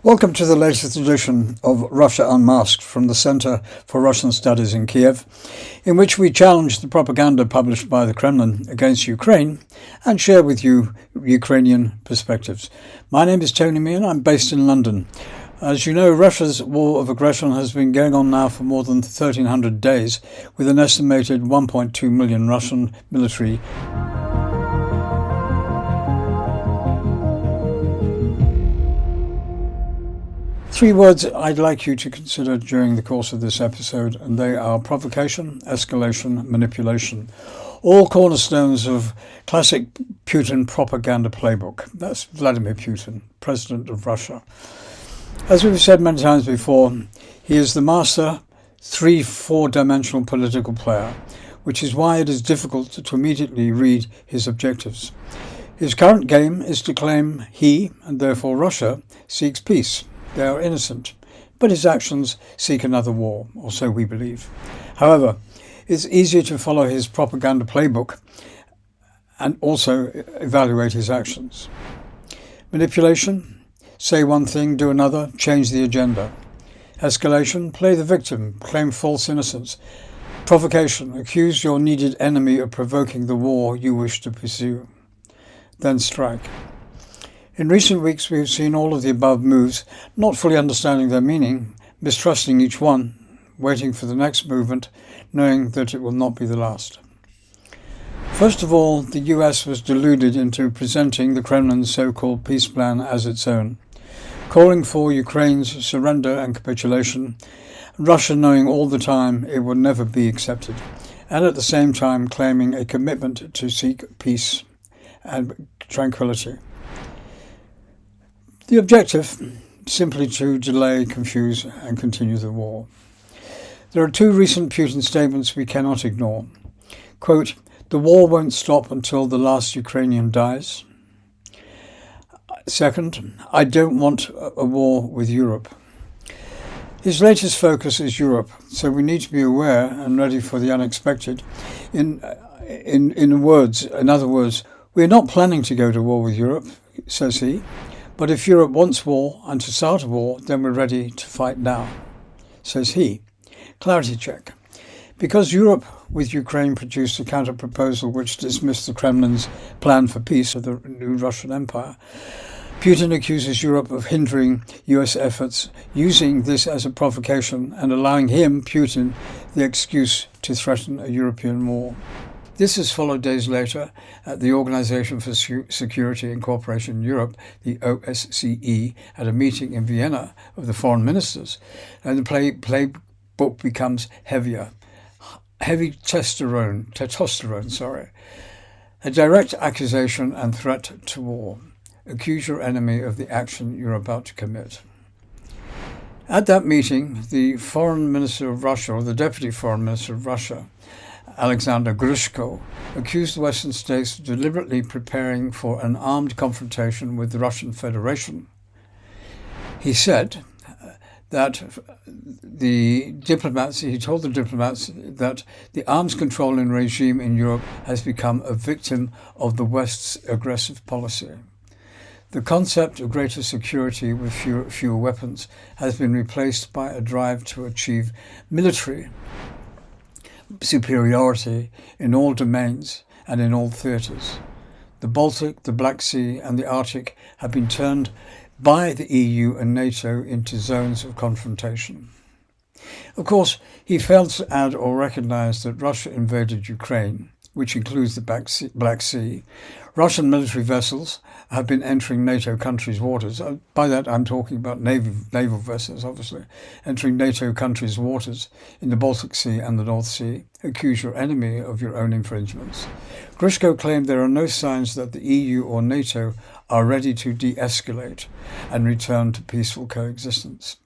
Welcome to the latest edition of Russia Unmasked from the Center for Russian Studies in Kyiv, in which we challenge the propaganda published by the Kremlin against Ukraine and share with you Ukrainian perspectives. My name is Tony Meehan. I'm based in London. As you know, Russia's war of aggression has been going on now for more than 1,300 days, with an estimated 1.2 million Russian military. Three words I'd like you to consider during the course of this episode, and they are provocation, escalation, manipulation. All cornerstones of classic Putin propaganda playbook. That's Vladimir Putin, President of Russia. As we've said many times before, he is the master 3-4-dimensional political player, which is why it is difficult to immediately read his objectives. His current game is to claim he, and therefore Russia, seeks peace. They are innocent, but his actions seek another war, or so we believe. However, it's easier to follow his propaganda playbook and also evaluate his actions. Manipulation: say one thing, do another, change the agenda. Escalation: play the victim, claim false innocence. Provocation: accuse your needed enemy of provoking the war you wish to pursue. Then strike. In recent weeks, we have seen all of the above moves, not fully understanding their meaning, mistrusting each one, waiting for the next movement, knowing that it will not be the last. First of all, the US was deluded into presenting the Kremlin's so-called peace plan as its own, calling for Ukraine's surrender and capitulation, Russia knowing all the time it would never be accepted, and at the same time claiming a commitment to seek peace and tranquility. The objective: simply to delay, confuse, and continue the war. There are two recent Putin statements we cannot ignore. Quote, "The war won't stop until the last Ukrainian dies." Second, "I don't want a war with Europe." His latest focus is Europe, so we need to be aware and ready for the unexpected. In other words, we are not planning to go to war with Europe, says he. But if Europe wants war and to start a war, then we're ready to fight now, says he. Clarity check. Because Europe with Ukraine produced a counter-proposal which dismissed the Kremlin's plan for peace of the new Russian Empire, Putin accuses Europe of hindering US efforts, using this as a provocation and allowing him, Putin, the excuse to threaten a European war. This is followed days later at the Organization for Security and Cooperation in Europe, the OSCE, at a meeting in Vienna of the foreign ministers, and the playbook becomes heavier. Heavy testosterone, a direct accusation and threat to war. Accuse your enemy of the action you're about to commit. At that meeting, the Foreign Minister of Russia, or the Deputy Foreign Minister of Russia, Alexander Grishko, accused the Western states of deliberately preparing for an armed confrontation with the Russian Federation. He said that he told the diplomats that the arms controlling regime in Europe has become a victim of the West's aggressive policy. The concept of greater security with fewer weapons has been replaced by a drive to achieve military superiority in all domains and in all theatres. The Baltic, the Black Sea and the Arctic have been turned by the EU and NATO into zones of confrontation. Of course, he failed to add or recognise that Russia invaded Ukraine, which includes the Black Sea. Russian military vessels have been entering NATO countries' waters. By that I'm talking about naval vessels, obviously, entering NATO countries' waters in the Baltic Sea and the North Sea. Accuse your enemy of your own infringements. Grishko claimed there are no signs that the EU or NATO are ready to de-escalate and return to peaceful coexistence.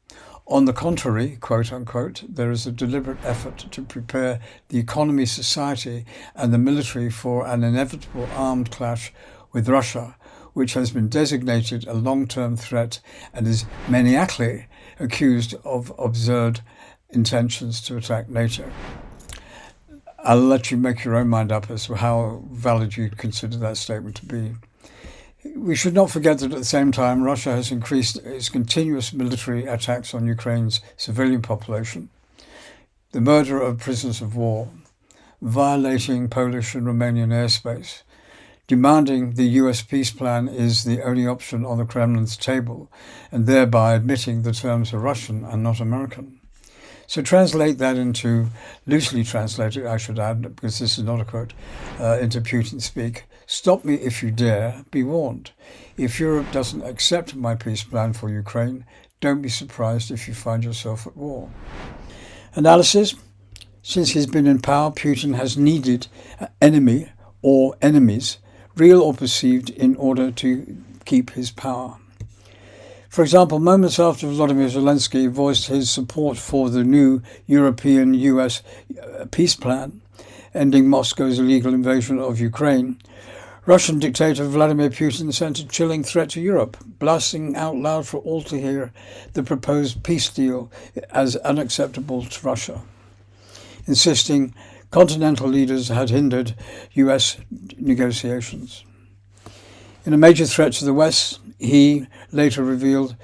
On the contrary, quote unquote, there is a deliberate effort to prepare the economy, society and the military for an inevitable armed clash with Russia, which has been designated a long-term threat and is maniacally accused of absurd intentions to attack NATO. I'll let you make your own mind up as to how valid you consider that statement to be. We should not forget that at the same time, Russia has increased its continuous military attacks on Ukraine's civilian population, the murder of prisoners of war, violating Polish and Romanian airspace, demanding the US peace plan is the only option on the Kremlin's table, and thereby admitting the terms are Russian and not American. So translate that into, loosely translated, I should add, because this is not a quote, into Putin speak. Stop me if you dare, be warned. If Europe doesn't accept my peace plan for Ukraine, don't be surprised if you find yourself at war. Analysis. Since he's been in power, Putin has needed an enemy or enemies, real or perceived, in order to keep his power. For example, moments after Vladimir Zelensky voiced his support for the new European-US peace plan, ending Moscow's illegal invasion of Ukraine, Russian dictator Vladimir Putin sent a chilling threat to Europe, blasting out loud for all to hear the proposed peace deal as unacceptable to Russia, insisting continental leaders had hindered US negotiations. In a major threat to the West, he later revealed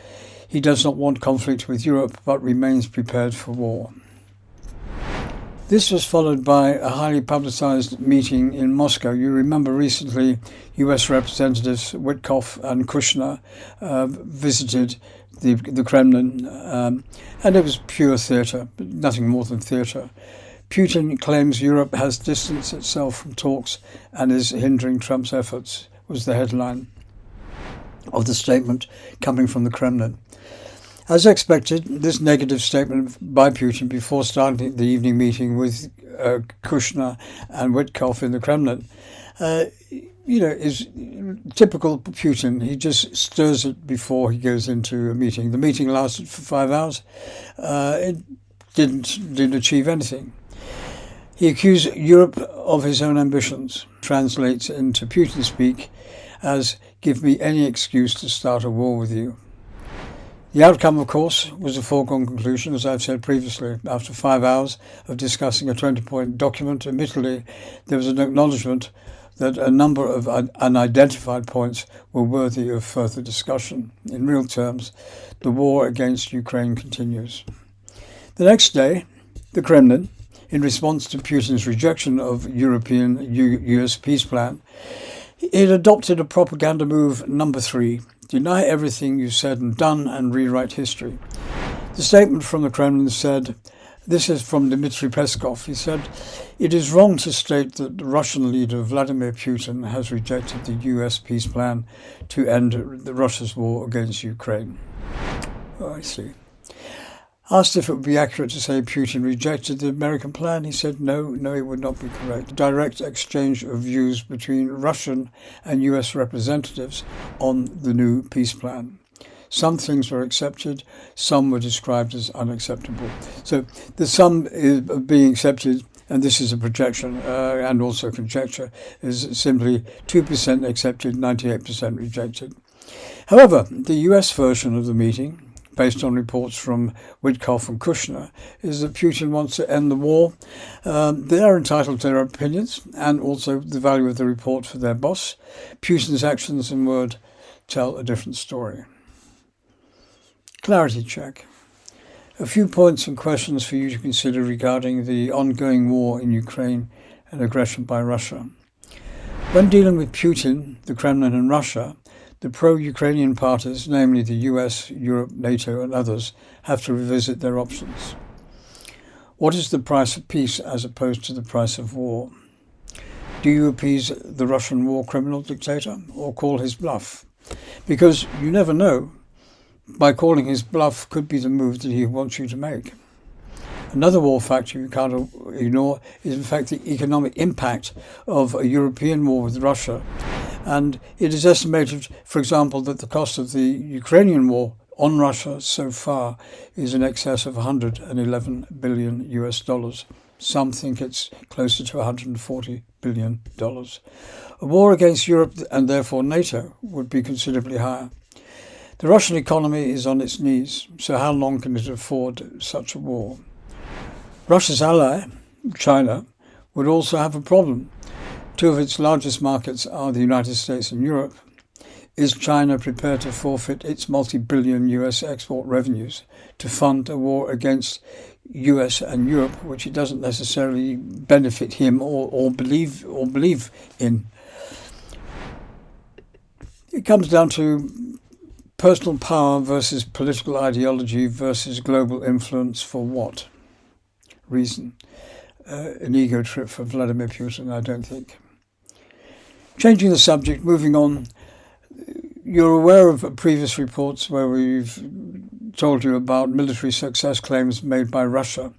he does not want conflict with Europe but remains prepared for war. This was followed by a highly publicized meeting in Moscow. You remember recently US Representatives Witkoff and Kushner visited the Kremlin, and it was pure theatre, nothing more than theatre. Putin claims Europe has distanced itself from talks and is hindering Trump's efforts, was the headline of the statement coming from the Kremlin. As expected, this negative statement by Putin before starting the evening meeting with Kushner and Witkoff in the Kremlin, is typical Putin. He just stirs it before he goes into a meeting. The meeting lasted for 5 hours. It didn't achieve anything. He accused Europe of his own ambitions, translates into Putin speak as, give me any excuse to start a war with you. The outcome, of course, was a foregone conclusion, as I've said previously. After 5 hours of discussing a 20-point document, admittedly, there was an acknowledgement that a number of unidentified points were worthy of further discussion. In real terms, the war against Ukraine continues. The next day, the Kremlin, in response to Putin's rejection of European-US peace plan, it adopted a propaganda move number 3, deny everything you said and done and rewrite history. The statement from the Kremlin said, this is from Dmitry Peskov, he said, it is wrong to state that the Russian leader Vladimir Putin has rejected the US peace plan to end Russia's war against Ukraine. Oh, I see. Asked if it would be accurate to say Putin rejected the American plan, he said no, it would not be correct. Direct exchange of views between Russian and US representatives on the new peace plan. Some things were accepted, some were described as unacceptable. So the sum of being accepted, and this is a projection and also conjecture, is simply 2% accepted, 98% rejected. However, the US version of the meeting, based on reports from Witkoff and Kushner, is that Putin wants to end the war. They are entitled to their opinions and also the value of the report for their boss. Putin's actions and word tell a different story. Clarity check. A few points and questions for you to consider regarding the ongoing war in Ukraine and aggression by Russia. When dealing with Putin, the Kremlin and Russia, the pro-Ukrainian parties, namely the US, Europe, NATO and others, have to revisit their options. What is the price of peace as opposed to the price of war? Do you appease the Russian war criminal dictator or call his bluff? Because you never know, by calling his bluff could be the move that he wants you to make. Another war factor you can't ignore is in fact the economic impact of a European war with Russia. And it is estimated, for example, that the cost of the Ukrainian war on Russia so far is in excess of $111 billion US dollars. Some think it's closer to $140 billion. A war against Europe and therefore NATO would be considerably higher. The Russian economy is on its knees, so how long can it afford such a war? Russia's ally, China, would also have a problem. Two of its largest markets are the United States and Europe. Is China prepared to forfeit its multi-billion US export revenues to fund a war against US and Europe, which it doesn't necessarily benefit him or believe in? It comes down to personal power versus political ideology versus global influence for what reason? An ego trip for Vladimir Putin, I don't think. Changing the subject, moving on. You're aware of previous reports where we've told you about military success claims made by Russia.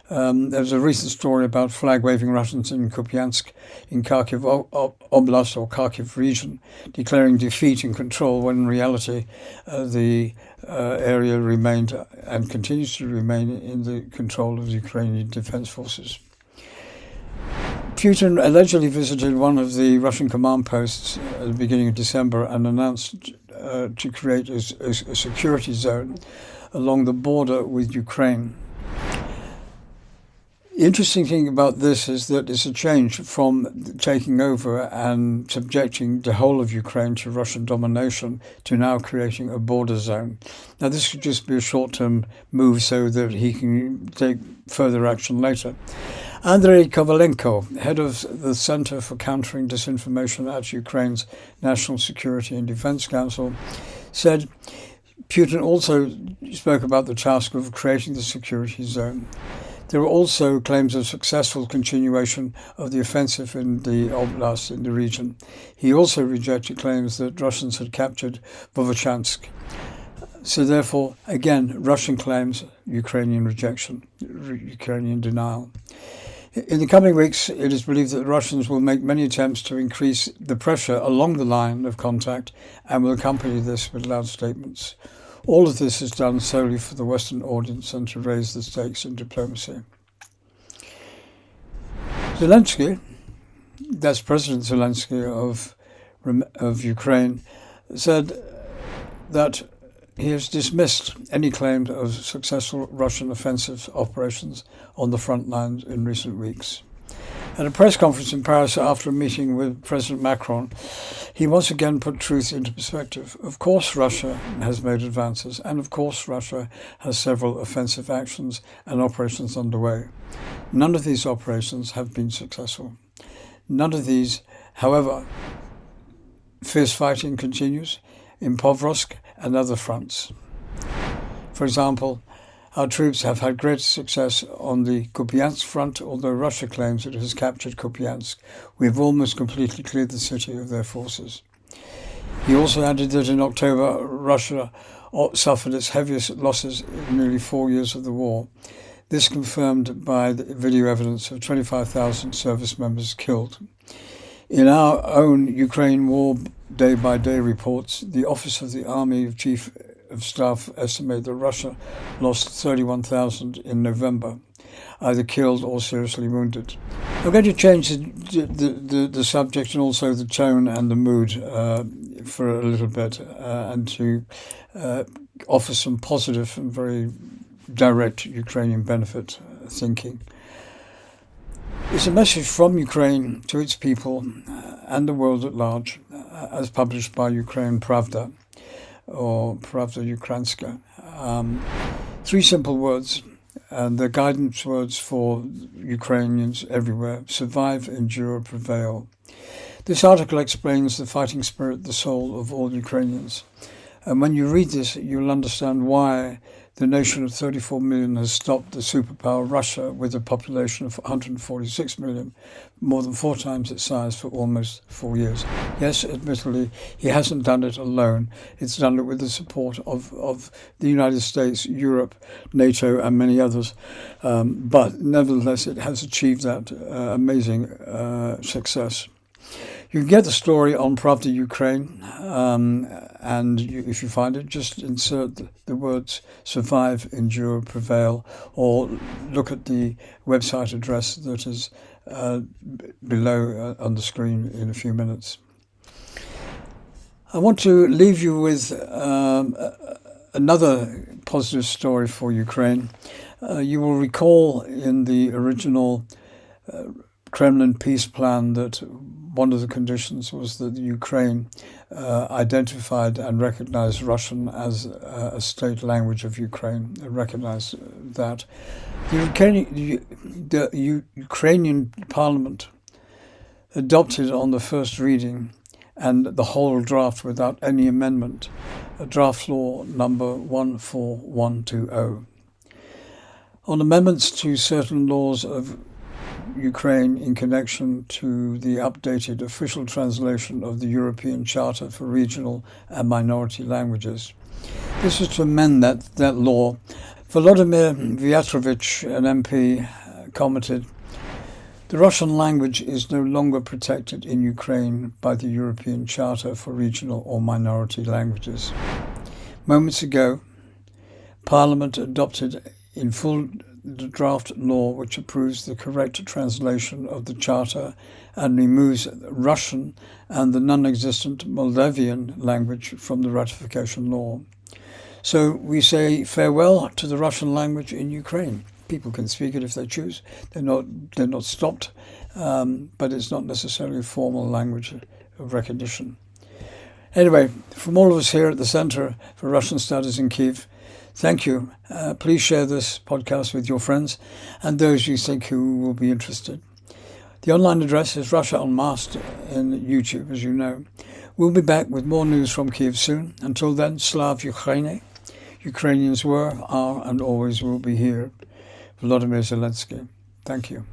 There's a recent story about flag-waving Russians in Kupyansk in Kharkiv Oblast or Kharkiv region, declaring defeat and control when in reality the area remained and continues to remain in the control of the Ukrainian defense forces. Putin allegedly visited one of the Russian command posts at the beginning of December and announced to create a security zone along the border with Ukraine. The interesting thing about this is that it's a change from taking over and subjecting the whole of Ukraine to Russian domination to now creating a border zone. Now, this could just be a short-term move so that he can take further action later. Andrei Kovalenko, head of the Center for Countering Disinformation at Ukraine's National Security and Defense Council, said Putin also spoke about the task of creating the security zone. There were also claims of successful continuation of the offensive in the oblast in the region. He also rejected claims that Russians had captured Vovchansk. So therefore, again, Russian claims, Ukrainian rejection, Ukrainian denial. In the coming weeks, it is believed that the Russians will make many attempts to increase the pressure along the line of contact and will accompany this with loud statements. All of this is done solely for the Western audience and to raise the stakes in diplomacy. Zelensky, that's President Zelensky of Ukraine, said that he has dismissed any claim of successful Russian offensive operations on the front lines in recent weeks. At a press conference in Paris after a meeting with President Macron, he once again put truth into perspective. Of course Russia has made advances, and of course Russia has several offensive actions and operations underway. None of these operations have been successful. None of these, however, fierce fighting continues in Pokrovsk and other fronts. For example, our troops have had great success on the Kupyansk front, although Russia claims it has captured Kupyansk. We have almost completely cleared the city of their forces. He also added that in October, Russia suffered its heaviest losses in nearly 4 years of the war. This confirmed by the video evidence of 25,000 service members killed. In our own Ukraine war day-by-day reports, the Office of the Army Chief of Staff estimate that Russia lost 31,000 in November, either killed or seriously wounded. I'm going to change the subject and also the tone and the mood for a little bit and to offer some positive and very direct Ukrainian benefit thinking. It's a message from Ukraine to its people and the world at large, as published by Ukraine Pravda, or Pravda Ukrainska. 3 simple words, and they're guidance words for Ukrainians everywhere: survive, endure, prevail. This article explains the fighting spirit, the soul of all Ukrainians. And when you read this, you'll understand why the nation of 34 million has stopped the superpower Russia with a population of 146 million, more than 4 times its size for almost 4 years. Yes, admittedly, he hasn't done it alone. It's done it with the support of the United States, Europe, NATO, and many others. But nevertheless, it has achieved that amazing success. You can get the story on Pravda Ukraine, and if you find it, just insert the words survive, endure, prevail, or look at the website address that is below on the screen in a few minutes. I want to leave you with another positive story for Ukraine. You will recall in the original Kremlin peace plan that one of the conditions was that Ukraine identified and recognized Russian as a state language of Ukraine, recognized that. The Ukrainian parliament adopted on the first reading and the whole draft without any amendment, draft law number 14120. On amendments to certain laws of Ukraine in connection to the updated official translation of the European Charter for Regional and Minority Languages. This was to amend that law. Volodymyr Vyatrovich, an MP, commented, "The Russian language is no longer protected in Ukraine by the European Charter for Regional or Minority Languages." Moments ago, Parliament adopted in full the draft law which approves the correct translation of the Charter and removes Russian and the non-existent Moldavian language from the ratification law. So we say farewell to the Russian language in Ukraine. People can speak it if they choose. They're not stopped, but it's not necessarily a formal language of recognition. Anyway, from all of us here at the Center for Russian Studies in Kyiv, thank you. Please share this podcast with your friends and those you think who will be interested. The online address is Russia Unmasked in YouTube, as you know. We'll be back with more news from Kyiv soon. Until then, Slava Ukraini. Ukrainians were, are, and always will be here. Vladimir Zelensky. Thank you.